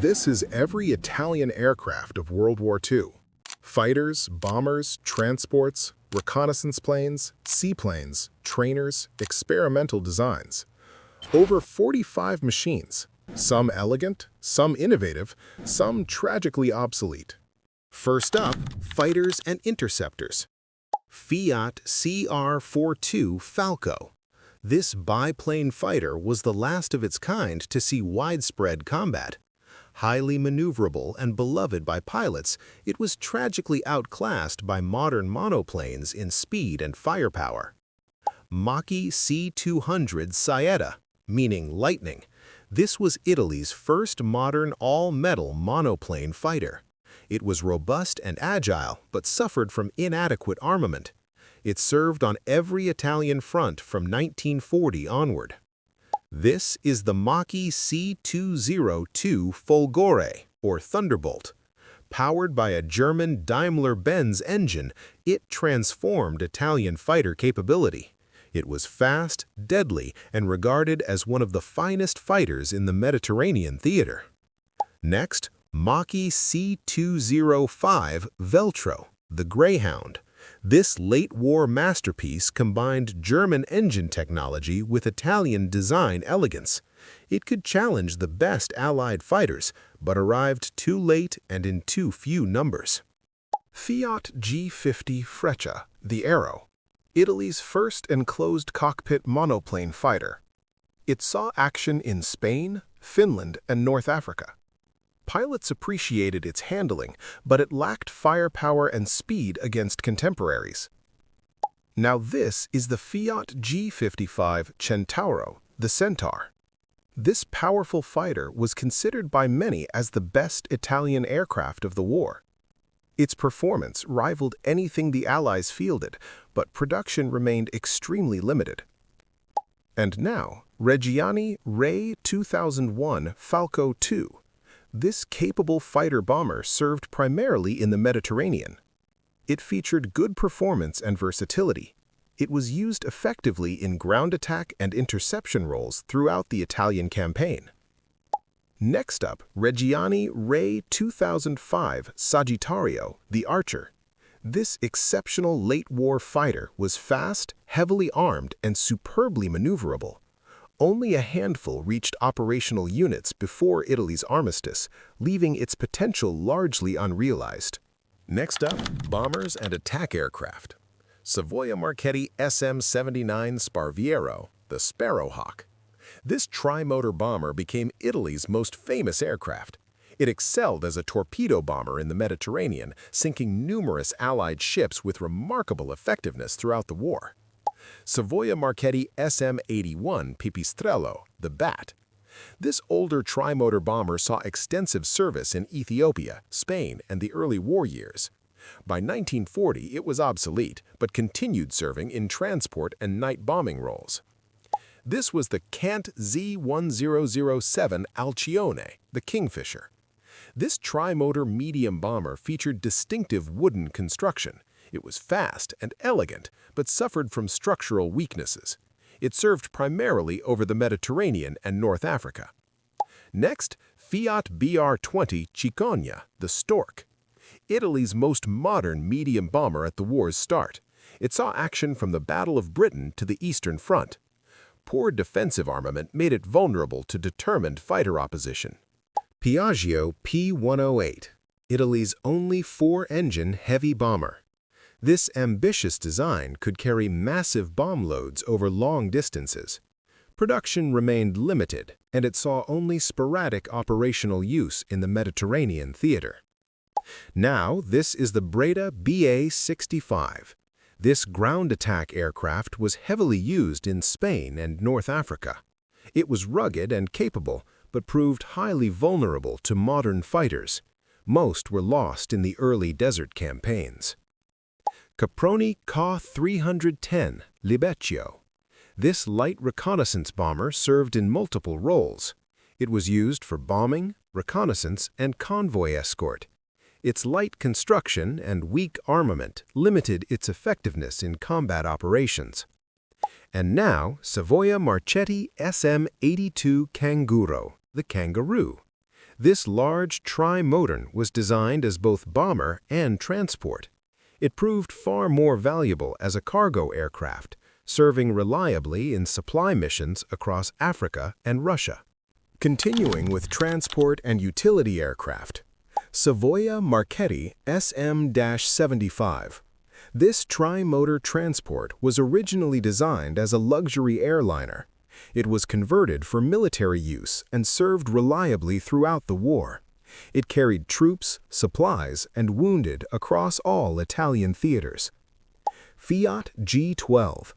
This is every Italian aircraft of World War II. Fighters, bombers, transports, reconnaissance planes, seaplanes, trainers, experimental designs. Over 45 machines, some elegant, some innovative, some tragically obsolete. First up, fighters and interceptors. Fiat CR-42 Falco. This biplane fighter was the last of its kind to see widespread combat. Highly maneuverable and beloved by pilots, it was tragically outclassed by modern monoplanes in speed and firepower. Macchi C-200 Saetta, meaning lightning. This was Italy's first modern all-metal monoplane fighter. It was robust and agile, but suffered from inadequate armament. It served on every Italian front from 1940 onward. This is the Macchi C-202 Folgore, or Thunderbolt. Powered by a German Daimler-Benz engine, it transformed Italian fighter capability. It was fast, deadly, and regarded as one of the finest fighters in the Mediterranean theater. Next, Macchi C-205 Veltro, the Greyhound. This late-war masterpiece combined German engine technology with Italian design elegance. It could challenge the best Allied fighters, but arrived too late and in too few numbers. Fiat G50 Freccia, the Aero. Italy's first enclosed cockpit monoplane fighter. It saw action in Spain, Finland, and North Africa. Pilots appreciated its handling, but it lacked firepower and speed against contemporaries. Now this is the Fiat G55 Centauro, the Centaur. This powerful fighter was considered by many as the best Italian aircraft of the war. Its performance rivaled anything the Allies fielded, but production remained extremely limited. And now, Reggiane Re 2001 Falco II. This capable fighter-bomber served primarily in the Mediterranean. It featured good performance and versatility. It was used effectively in ground attack and interception roles throughout the Italian campaign. Next up, Reggiane Re 2005 Sagittario, the Archer. This exceptional late-war fighter was fast, heavily armed, and superbly maneuverable. Only a handful reached operational units before Italy's armistice, leaving its potential largely unrealized. Next up, bombers and attack aircraft. Savoia-Marchetti SM-79 Sparviero, the Sparrowhawk. This tri-motor bomber became Italy's most famous aircraft. It excelled as a torpedo bomber in the Mediterranean, sinking numerous Allied ships with remarkable effectiveness throughout the war. Savoia-Marchetti SM-81 Pipistrello, the Bat. This older tri-motor bomber saw extensive service in Ethiopia, Spain, and the early war years. By 1940, it was obsolete, but continued serving in transport and night bombing roles. This was the Cant Z1007 Alcione, the Kingfisher. This tri-motor medium bomber featured distinctive wooden construction. It was fast and elegant, but suffered from structural weaknesses. It served primarily over the Mediterranean and North Africa. Next, Fiat BR-20 Cicogna, the Stork. Italy's most modern medium bomber at the war's start. It saw action from the Battle of Britain to the Eastern Front. Poor defensive armament made it vulnerable to determined fighter opposition. Piaggio P108, Italy's only four-engine heavy bomber. This ambitious design could carry massive bomb loads over long distances. Production remained limited, and it saw only sporadic operational use in the Mediterranean theater. Now, this is the Breda BA-65. This ground attack aircraft was heavily used in Spain and North Africa. It was rugged and capable, but proved highly vulnerable to modern fighters. Most were lost in the early desert campaigns. Caproni Ca-310 Libeccio. This light reconnaissance bomber served in multiple roles. It was used for bombing, reconnaissance, and convoy escort. Its light construction and weak armament limited its effectiveness in combat operations. And now, Savoia-Marchetti SM-82 Canguro, the Kangaroo. This large tri-motor was designed as both bomber and transport. It proved far more valuable as a cargo aircraft, serving reliably in supply missions across Africa and Russia. Continuing with transport and utility aircraft, Savoia-Marchetti SM-75. This tri-motor transport was originally designed as a luxury airliner. It was converted for military use and served reliably throughout the war. It carried troops, supplies, and wounded across all Italian theaters. Fiat G12.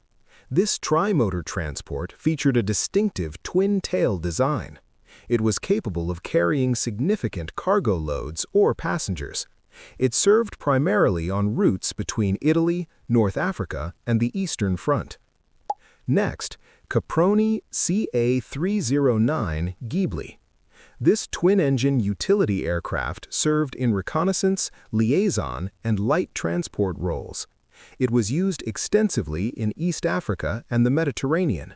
This tri-motor transport featured a distinctive twin-tail design. It was capable of carrying significant cargo loads or passengers. It served primarily on routes between Italy, North Africa, and the Eastern Front. Next, Caproni CA309 Ghibli. This twin-engine utility aircraft served in reconnaissance, liaison, and light transport roles. It was used extensively in East Africa and the Mediterranean.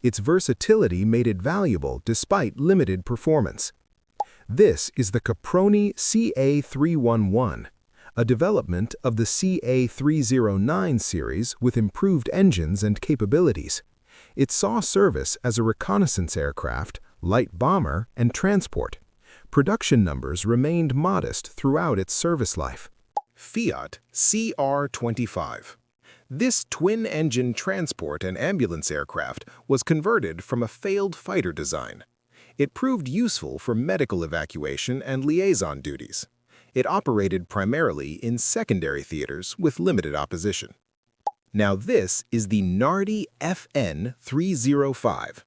Its versatility made it valuable despite limited performance. This is the Caproni CA311, a development of the CA309 series with improved engines and capabilities. It saw service as a reconnaissance aircraft, light bomber, and transport. Production numbers remained modest throughout its service life. Fiat CR25. This twin-engine transport and ambulance aircraft was converted from a failed fighter design. It proved useful for medical evacuation and liaison duties. It operated primarily in secondary theaters with limited opposition. Now this is the Nardi FN305.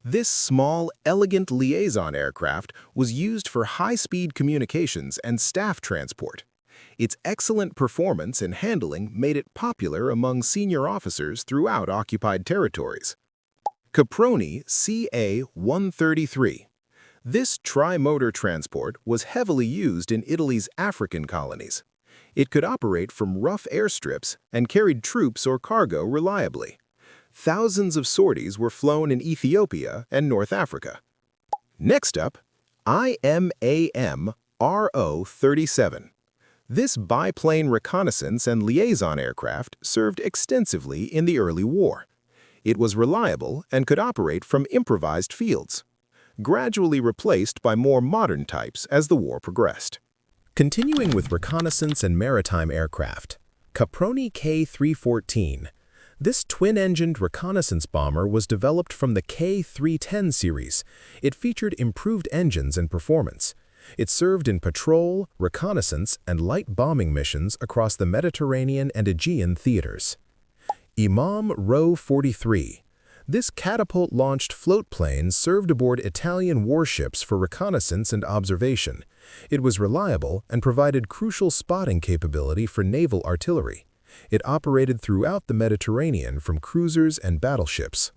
This small, elegant liaison aircraft was used for high-speed communications and staff transport. Its excellent performance and handling made it popular among senior officers throughout occupied territories. Caproni CA133. This tri-motor transport was heavily used in Italy's African colonies. It could operate from rough airstrips and carried troops or cargo reliably. Thousands of sorties were flown in Ethiopia and North Africa. Next up, IMAM RO-37. This biplane reconnaissance and liaison aircraft served extensively in the early war. It was reliable and could operate from improvised fields, gradually replaced by more modern types as the war progressed. Continuing with reconnaissance and maritime aircraft, Caproni K314. This twin-engined reconnaissance bomber was developed from the K310 series. It featured improved engines and performance. It served in patrol, reconnaissance, and light bombing missions across the Mediterranean and Aegean theaters. IMAM RO-43. This catapult-launched float plane served aboard Italian warships for reconnaissance and observation. It was reliable and provided crucial spotting capability for naval artillery. It operated throughout the Mediterranean from cruisers and battleships.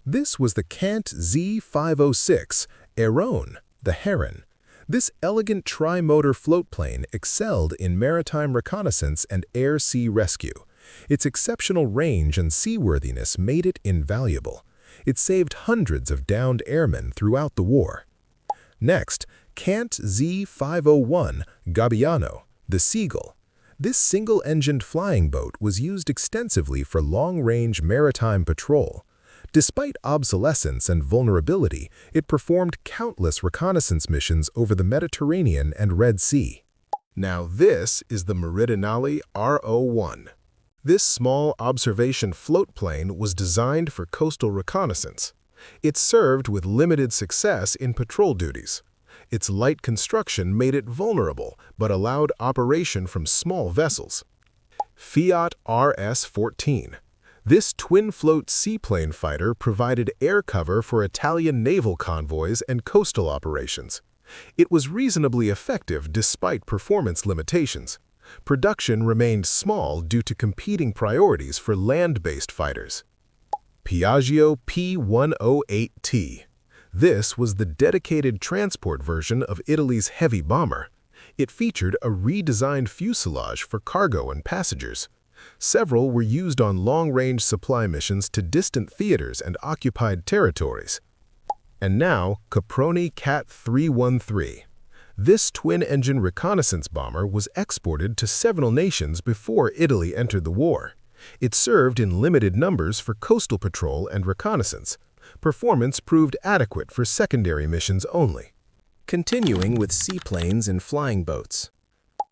This was the Cant Z506 Airone, the Heron. This elegant tri-motor float plane excelled in maritime reconnaissance and air-sea rescue. Its exceptional range and seaworthiness made it invaluable. It saved hundreds of downed airmen throughout the war. Next, Cant Z501 Gabbiano, the Seagull. This single-engined flying boat was used extensively for long-range maritime patrol. Despite obsolescence and vulnerability, it performed countless reconnaissance missions over the Mediterranean and Red Sea. Now this is the Maritime RO-1. This small observation float plane was designed for coastal reconnaissance. It served with limited success in patrol duties. Its light construction made it vulnerable, but allowed operation from small vessels. Fiat RS-14. This twin-float seaplane fighter provided air cover for Italian naval convoys and coastal operations. It was reasonably effective despite performance limitations. Production remained small due to competing priorities for land-based fighters. Piaggio P108T. This was the dedicated transport version of Italy's heavy bomber. It featured a redesigned fuselage for cargo and passengers. Several were used on long-range supply missions to distant theaters and occupied territories. And now, Caproni Cat 313. This twin-engine reconnaissance bomber was exported to several nations before Italy entered the war. It served in limited numbers for coastal patrol and reconnaissance. Performance proved adequate for secondary missions only. Continuing with seaplanes and flying boats.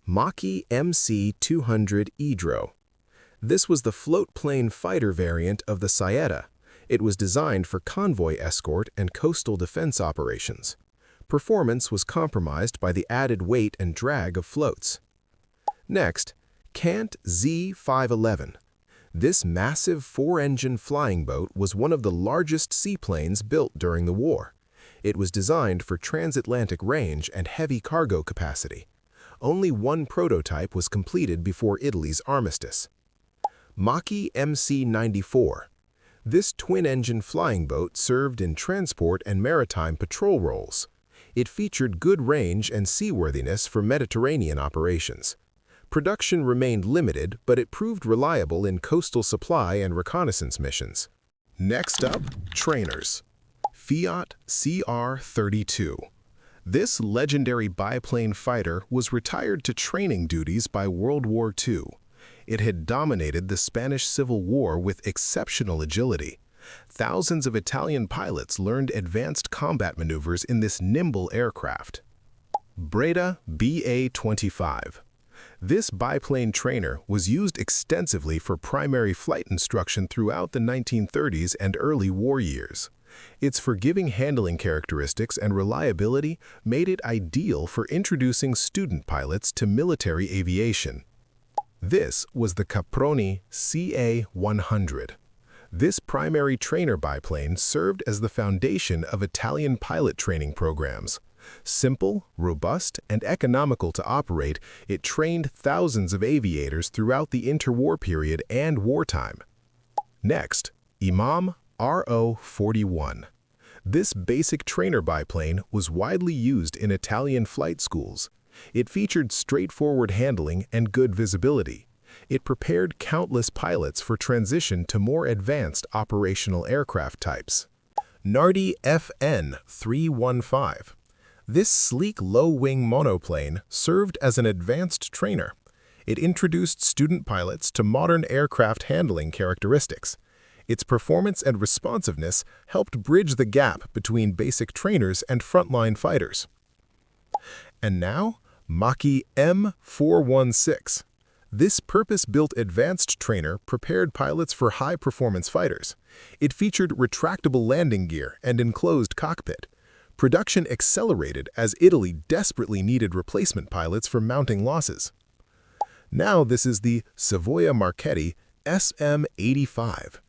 Macchi MC-200 Idro. This was the float-plane fighter variant of the Saetta. It was designed for convoy escort and coastal defense operations. Performance was compromised by the added weight and drag of floats. Next, Cant Z511. This massive four-engine flying boat was one of the largest seaplanes built during the war. It was designed for transatlantic range and heavy cargo capacity. Only one prototype was completed before Italy's armistice. Macchi MC-94. This twin-engine flying boat served in transport and maritime patrol roles. It featured good range and seaworthiness for Mediterranean operations. Production remained limited, but it proved reliable in coastal supply and reconnaissance missions. Next up, trainers. Fiat CR-32. This legendary biplane fighter was retired to training duties by World War II. It had dominated the Spanish Civil War with exceptional agility. Thousands of Italian pilots learned advanced combat maneuvers in this nimble aircraft. Breda BA-25. This biplane trainer was used extensively for primary flight instruction throughout the 1930s and early war years. Its forgiving handling characteristics and reliability made it ideal for introducing student pilots to military aviation. This was the Caproni CA-100. This primary trainer biplane served as the foundation of Italian pilot training programs. Simple, robust, and economical to operate, it trained thousands of aviators throughout the interwar period and wartime. Next, IMAM RO-41. This basic trainer biplane was widely used in Italian flight schools. It featured straightforward handling and good visibility. It prepared countless pilots for transition to more advanced operational aircraft types. Nardi FN-315. This sleek low-wing monoplane served as an advanced trainer. It introduced student pilots to modern aircraft handling characteristics. Its performance and responsiveness helped bridge the gap between basic trainers and frontline fighters. And now, Macchi M416. This purpose-built advanced trainer prepared pilots for high-performance fighters. It featured retractable landing gear and enclosed cockpit. Production accelerated as Italy desperately needed replacement pilots for mounting losses. Now this is the Savoia-Marchetti SM-85.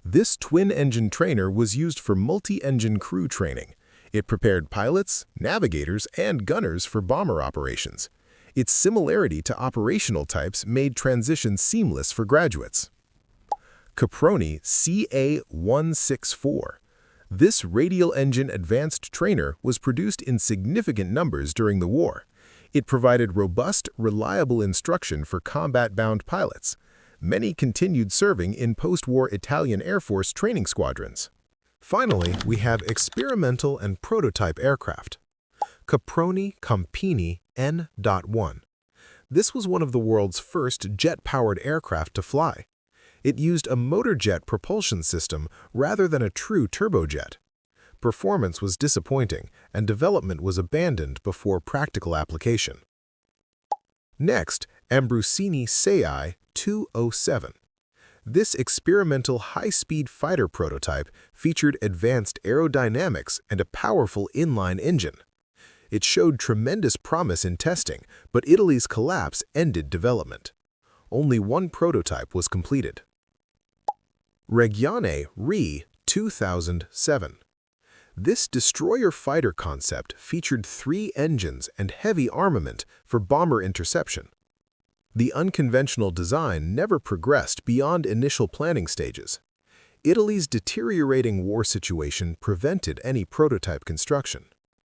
This twin-engine trainer was used for multi-engine crew training. It prepared pilots, navigators, and gunners for bomber operations. Its similarity to operational types made transition seamless for graduates. Caproni CA-164. This radial-engine advanced trainer was produced in significant numbers during the war. It provided robust, reliable instruction for combat-bound pilots. Many continued serving in post-war Italian Air Force training squadrons. Finally, we have experimental and prototype aircraft. Caproni Campini N.1. This was one of the world's first jet-powered aircraft to fly. It used a motor jet propulsion system rather than a true turbojet. Performance was disappointing, and development was abandoned before practical application. Next, Ambrosini Sei 207. This experimental high-speed fighter prototype featured advanced aerodynamics and a powerful inline engine. It showed tremendous promise in testing, but Italy's collapse ended development. Only one prototype was completed. Reggiane Re 2007. This destroyer fighter concept featured 3 engines and heavy armament for bomber interception. The unconventional design never progressed beyond initial planning stages. Italy's deteriorating war situation prevented any prototype construction.